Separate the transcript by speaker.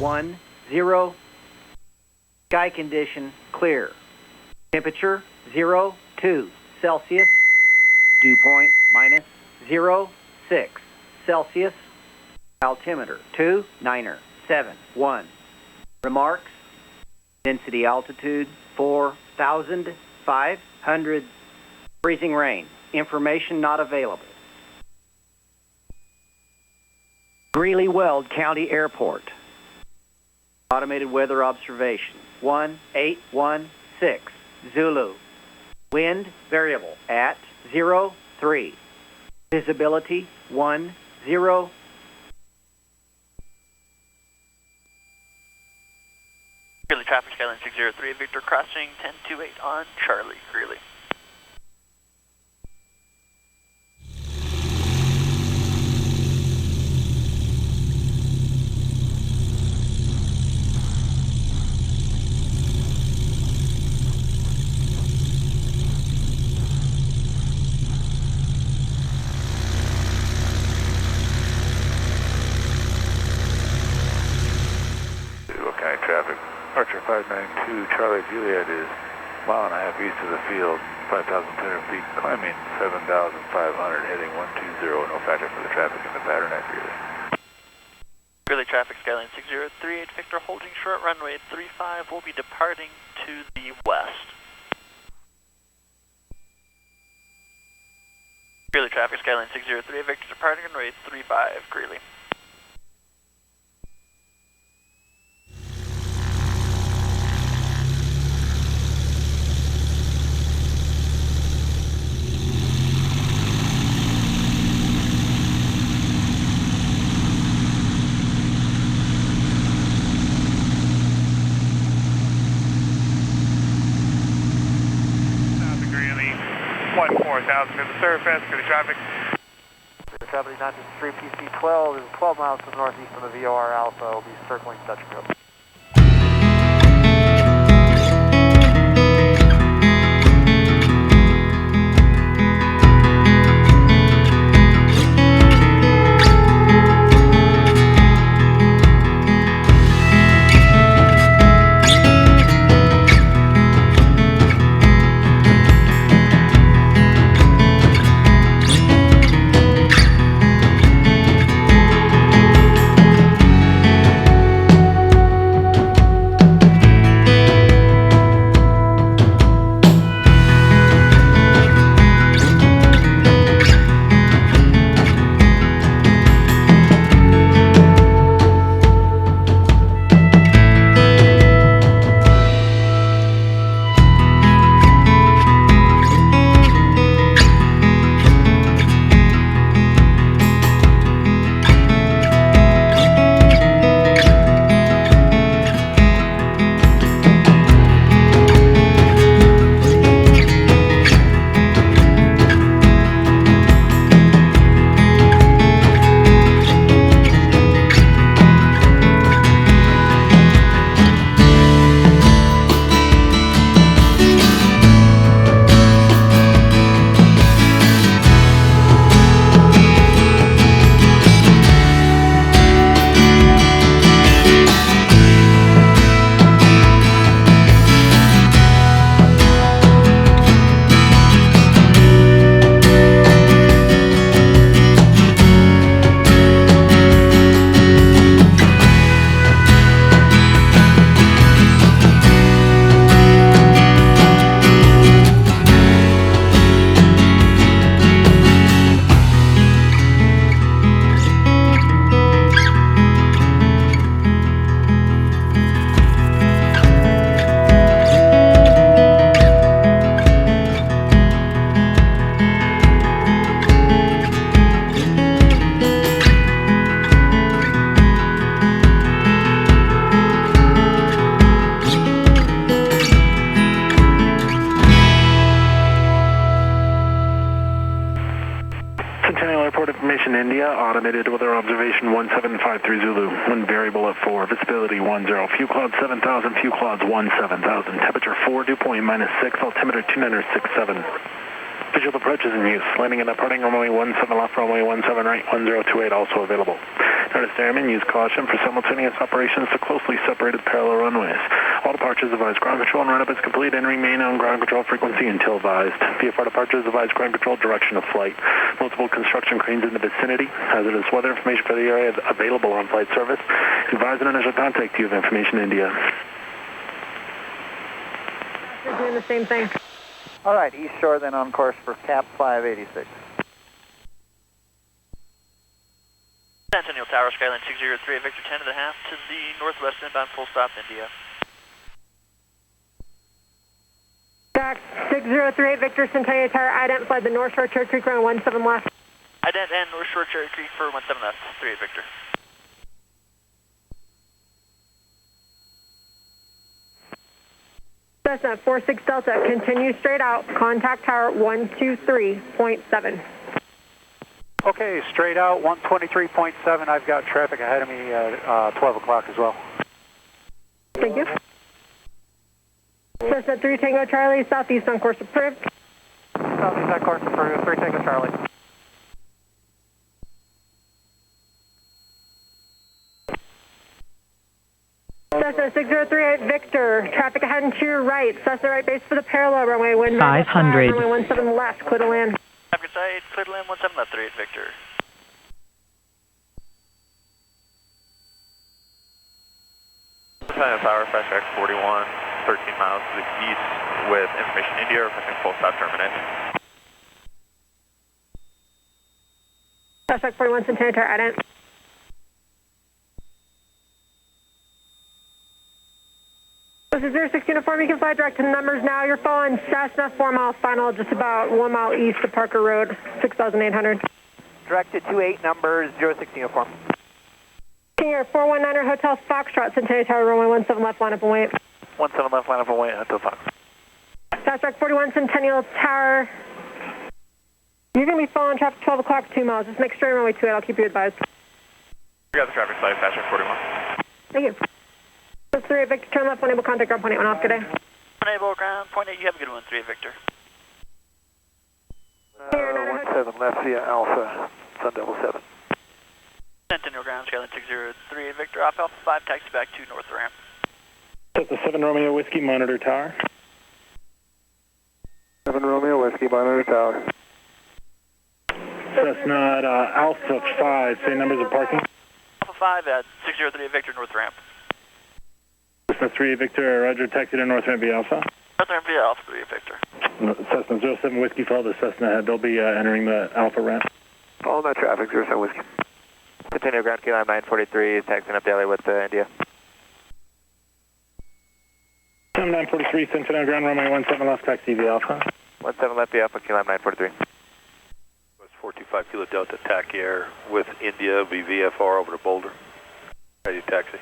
Speaker 1: 10. Sky condition clear. Temperature 02 Celsius. Dew point -06 Celsius. Altimeter 2971. Remarks: density altitude 4,500. Freezing rain. Information not available. Greeley Weld County Airport. Automated weather observation 1816 Zulu. Wind variable at 03. Visibility 10.
Speaker 2: Greeley traffic, Skyline 603, Victor crossing 1028 on Charlie, Greeley.
Speaker 3: Traffic. Archer 592, Charlie Juliet is mile and a half east of the field, 5,200 feet, climbing 7,500, heading 120, no factor for the traffic in the pattern at Greeley.
Speaker 2: Greeley traffic, Skyline 6038, Victor holding short runway 35, will be departing to the west. Greeley traffic, Skyline 603, Victor departing runway 35, Greeley.
Speaker 4: Greeley, 14,000 to the surface, Greeley traffic.
Speaker 5: Gravity 953 PC-12 is 12 miles to the northeast of the VOR Alpha. Will be circling Dutch Field.
Speaker 6: Centennial Airport information, India, automated weather observation 1753 Zulu, wind variable at 4, visibility 10, few clouds 7,000, few clouds 17,000, temperature 4, dew point -6, altimeter 2967. Visual approach is in use. Landing and departing runway 17 left, runway 17 right, 1028 also available. Notice airmen use caution for simultaneous operations to closely separated parallel runways. All departures advise ground control and run-up is complete and remain on ground control frequency until advised. VFR departures advise ground control direction of flight. Multiple construction cranes in the vicinity. Hazardous weather information for the area is available on flight service. Advise an initial contact to you of information India.
Speaker 7: They're doing the same thing.
Speaker 5: All right, east shore then on course for cap 586.
Speaker 2: Centennial Tower, Skyline 603, Victor 10 and a half to the northwest inbound full stop India.
Speaker 7: Back 6038 Victor, Centennial Tower, ident, flight the North Shore, Cherry Creek, runway 17 left.
Speaker 2: Ident and North Shore, Cherry Creek for 17 left, 38 Victor.
Speaker 7: Cessna 46 Delta, continue straight out, contact tower 123.7.
Speaker 5: Okay, straight out 123.7. I've got traffic ahead of me at 12 o'clock as well.
Speaker 7: Thank you. Cessna 3 Tango Charlie, southeast on course approved.
Speaker 5: Southeast on course approved, 3 Tango Charlie.
Speaker 7: Cessna 6038 Victor, traffic ahead and to your right. Cessna right base for the parallel runway, wind
Speaker 8: 500.
Speaker 7: runway 17 left, clear to land.
Speaker 2: Traffic side, clear to land 17 left, 38 Victor.
Speaker 3: Centennial Tower, fast track 41, 13 miles to the east with information India, requesting full stop terminate.
Speaker 7: Fast track 41 Centennial Tower, ident. This is 06 uniform, you can fly direct to the numbers now. You're following Cessna 4 mile final, just about 1 mile east of Parker Road, 6,800.
Speaker 5: Direct to 28 numbers, 06 uniform.
Speaker 7: King Air 419er Hotel Foxtrot, Centennial Tower, runway 17 left, line up and wait.
Speaker 5: 17 left, line up and wait, Hotel Fox.
Speaker 7: Fast track 41 Centennial Tower. You're going to be following traffic 12 o'clock, 2 miles. Just make straight runway 28, I'll keep you advised.
Speaker 3: We got the traffic slide, fast track 41.
Speaker 7: Thank you. 3 Victor, turn left, unable contact ground point 8, 1 off, good day.
Speaker 2: Unable ground, point 8, you have a good one, 3 Victor.
Speaker 5: 17 left via Alpha, Sun Double 7.
Speaker 2: Centennial ground, Skyline 603 Victor, off Alpha 5, taxi back to north ramp.
Speaker 6: Cessna 7 Romeo Whiskey, monitor tower.
Speaker 5: 7 Romeo Whiskey, monitor tower.
Speaker 6: Cessna at Alpha 5, same numbers of parking.
Speaker 2: Alpha 5 at 603 Victor, north ramp.
Speaker 6: Cessna 3 Victor, roger, taxi to north ramp via Alpha.
Speaker 2: North ramp via Alpha 3 Victor.
Speaker 6: Cessna 07 Whiskey, follow the Cessna head. They'll be entering the Alpha ramp.
Speaker 5: Follow that traffic, 07 Whiskey.
Speaker 9: Centennial ground, Keyline 943, taxiing up Delhi with India.
Speaker 6: 943, Centennial ground, runway 17 left, taxi via Alpha.
Speaker 9: 17 left via Alpha, Keyline 943.
Speaker 3: West 425 Kilo Delta, TAC Air with India, VFR over to Boulder. Ready to taxi.